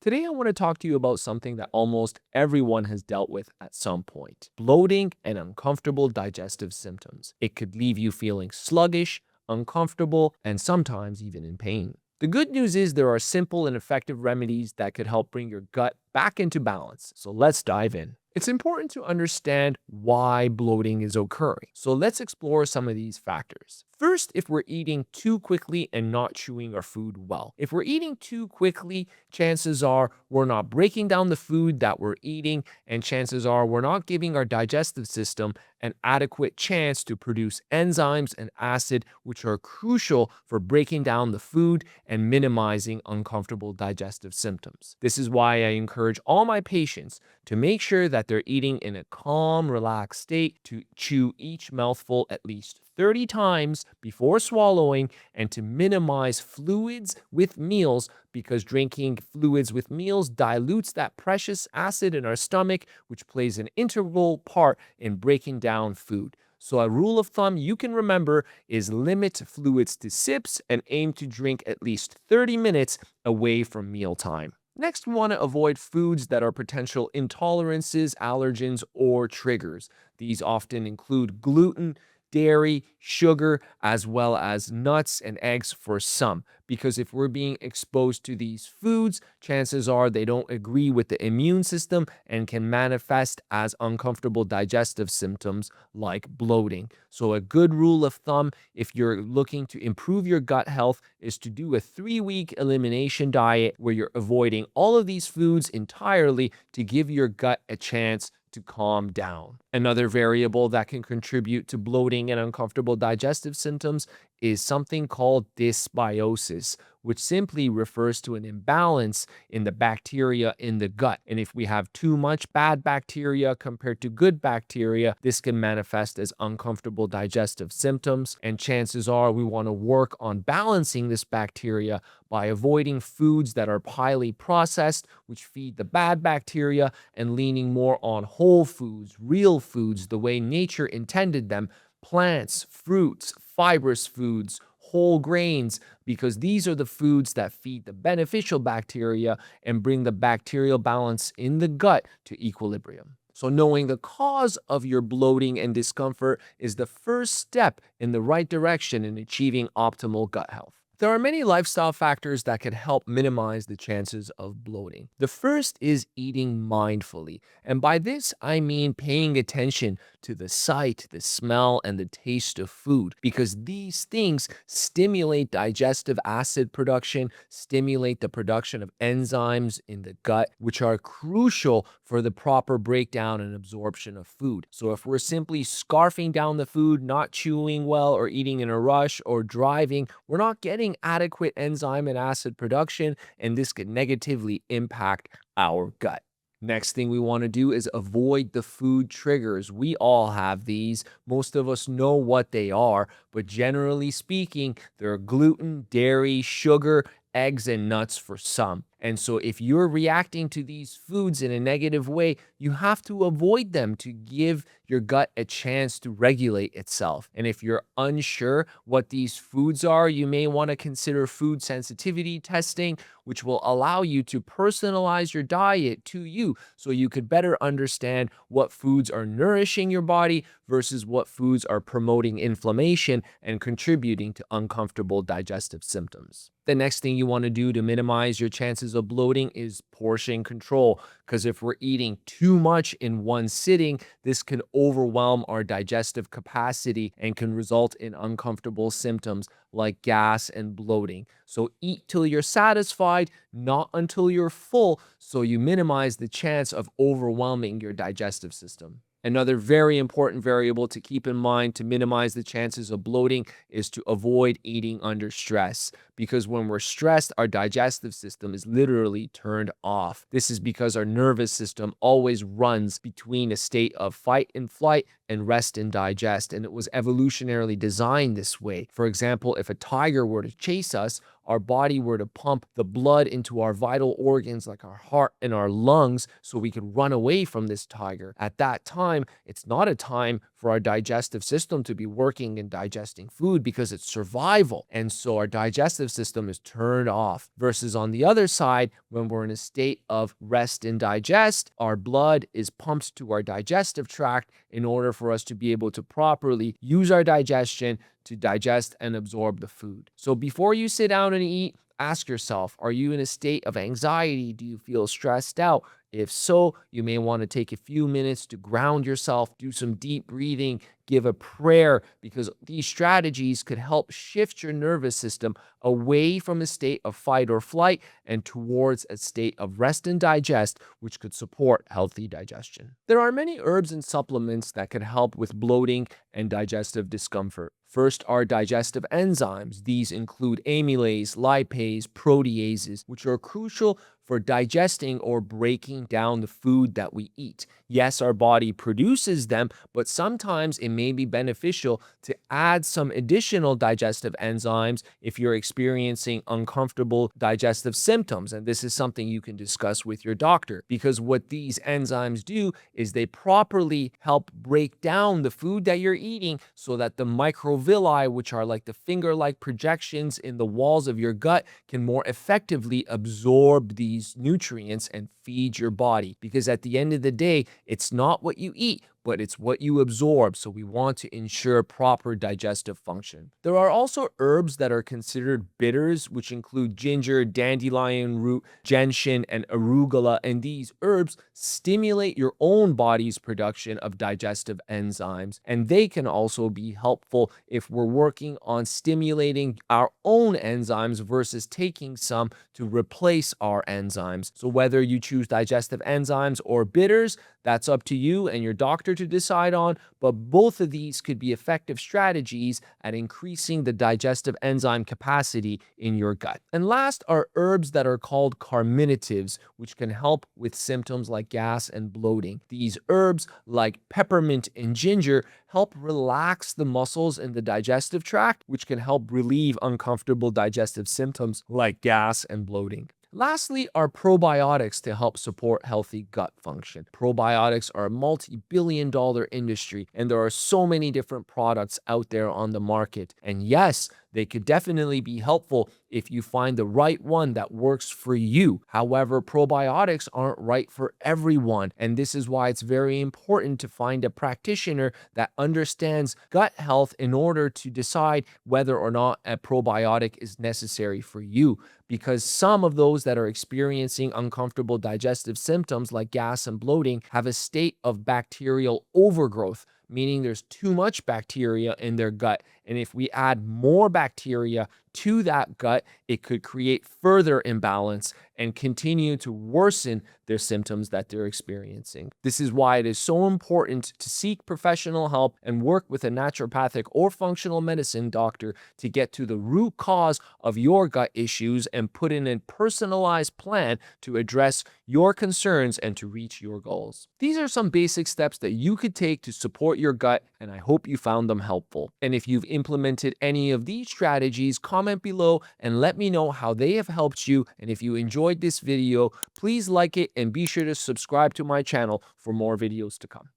Today, I want to talk to you about something that almost everyone has dealt with at some point: bloating and uncomfortable digestive symptoms. It could leave you feeling sluggish, uncomfortable, and sometimes even in pain. The good news is there are simple and effective remedies that could help bring your gut back into balance. So let's dive in. It's important to understand why bloating is occurring. So let's explore some of these factors. First, if we're eating too quickly and not chewing our food well. If we're eating too quickly, chances are we're not breaking down the food that we're eating, and chances are we're not giving our digestive system an adequate chance to produce enzymes and acid, which are crucial for breaking down the food and minimizing uncomfortable digestive symptoms. This is why I encourage all my patients to make sure that they're eating in a calm, relaxed state, to chew each mouthful at least 30 times before swallowing, and to minimize fluids with meals, because drinking fluids with meals dilutes that precious acid in our stomach, which plays an integral part in breaking down food. So a rule of thumb you can remember is limit fluids to sips and aim to drink at least 30 minutes away from mealtime. Next, we want to avoid foods that are potential intolerances, allergens, or triggers. These often include gluten, dairy, sugar, as well as nuts and eggs for some. Because if we're being exposed to these foods, chances are they don't agree with the immune system and can manifest as uncomfortable digestive symptoms like bloating. So, a good rule of thumb, if you're looking to improve your gut health, is to do a 3-week elimination diet where you're avoiding all of these foods entirely to give your gut a chance to calm down. Another variable that can contribute to bloating and uncomfortable digestive symptoms is something called dysbiosis, which simply refers to an imbalance in the bacteria in the gut. And if we have too much bad bacteria compared to good bacteria, this can manifest as uncomfortable digestive symptoms. And chances are we want to work on balancing this bacteria by avoiding foods that are highly processed, which feed the bad bacteria, and leaning more on whole foods, real foods, the way nature intended them: plants, fruits, fibrous foods, whole grains, because these are the foods that feed the beneficial bacteria and bring the bacterial balance in the gut to equilibrium. So, knowing the cause of your bloating and discomfort is the first step in the right direction in achieving optimal gut health. There are many lifestyle factors that can help minimize the chances of bloating. The first is eating mindfully. And by this, I mean paying attention to the sight, the smell, and the taste of food, because these things stimulate digestive acid production, stimulate the production of enzymes in the gut, which are crucial for the proper breakdown and absorption of food. So if we're simply scarfing down the food, not chewing well, or eating in a rush, or driving, we're not getting adequate enzyme and acid production, and this could negatively impact our gut. Next thing we want to do is avoid the food triggers. We all have these. Most of us know what they are, but generally speaking, they're gluten, dairy, sugar, eggs, and nuts for some. And so if you're reacting to these foods in a negative way, you have to avoid them to give your gut a chance to regulate itself. And if you're unsure what these foods are, you may want to consider food sensitivity testing, which will allow you to personalize your diet to you, so you could better understand what foods are nourishing your body versus what foods are promoting inflammation and contributing to uncomfortable digestive symptoms. The next thing you want to do to minimize your chances of bloating is portion control, because if we're eating too much in one sitting, this can overwhelm our digestive capacity and can result in uncomfortable symptoms like gas and bloating. So eat till you're satisfied, not until you're full, so you minimize the chance of overwhelming your digestive system. Another very important variable to keep in mind to minimize the chances of bloating is to avoid eating under stress, because when we're stressed, our digestive system is literally turned off. This is because our nervous system always runs between a state of fight and flight and rest and digest, and it was evolutionarily designed this way. For example, if a tiger were to chase us, our body were to pump the blood into our vital organs like our heart and our lungs so we could run away from this tiger. At that time, it's not a time for our digestive system to be working and digesting food because it's survival. And so our digestive system is turned off. Versus on the other side, when we're in a state of rest and digest, our blood is pumped to our digestive tract in order for us to be able to properly use our digestion to digest and absorb the food. So before you sit down and eat, ask yourself, are you in a state of anxiety? Do you feel stressed out? If so, you may want to take a few minutes to ground yourself, do some deep breathing, give a prayer, because these strategies could help shift your nervous system away from a state of fight or flight and towards a state of rest and digest, which could support healthy digestion. There are many herbs and supplements that could help with bloating and digestive discomfort. First are digestive enzymes. These include amylase, lipase, proteases, which are crucial for digesting or breaking down the food that we eat. Yes, our body produces them, but sometimes it may be beneficial to add some additional digestive enzymes if you're experiencing uncomfortable digestive symptoms. And this is something you can discuss with your doctor, because what these enzymes do is they properly help break down the food that you're eating so that the microvilli, which are like the finger-like projections in the walls of your gut, can more effectively absorb these nutrients and feed your body. Because at the end of the day, it's not what you eat, but it's what you absorb. So we want to ensure proper digestive function. There are also herbs that are considered bitters, which include ginger, dandelion root, gentian, and arugula. And these herbs stimulate your own body's production of digestive enzymes. And they can also be helpful if we're working on stimulating our own enzymes versus taking some to replace our enzymes. So whether you choose digestive enzymes or bitters, that's up to you and your doctor to decide on, but both of these could be effective strategies at increasing the digestive enzyme capacity in your gut. And last are herbs that are called carminatives, which can help with symptoms like gas and bloating. These herbs, like peppermint and ginger, help relax the muscles in the digestive tract, which can help relieve uncomfortable digestive symptoms like gas and bloating. Lastly are probiotics to help support healthy gut function. Probiotics are a multi-billion-dollar industry, and there are so many different products out there on the market. And yes, they could definitely be helpful if you find the right one that works for you. However, probiotics aren't right for everyone, and this is why it's very important to find a practitioner that understands gut health in order to decide whether or not a probiotic is necessary for you. Because some of those that are experiencing uncomfortable digestive symptoms like gas and bloating have a state of bacterial overgrowth, meaning there's too much bacteria in their gut. And if we add more bacteria to that gut, it could create further imbalance and continue to worsen their symptoms that they're experiencing. This is why it is so important to seek professional help and work with a naturopathic or functional medicine doctor to get to the root cause of your gut issues and put in a personalized plan to address your concerns and to reach your goals. These are some basic steps that you could take to support your gut, and I hope you found them helpful. And if you've implemented any of these strategies, comment below and let me know how they have helped you. And if you enjoyed this video, please like it and be sure to subscribe to my channel for more videos to come.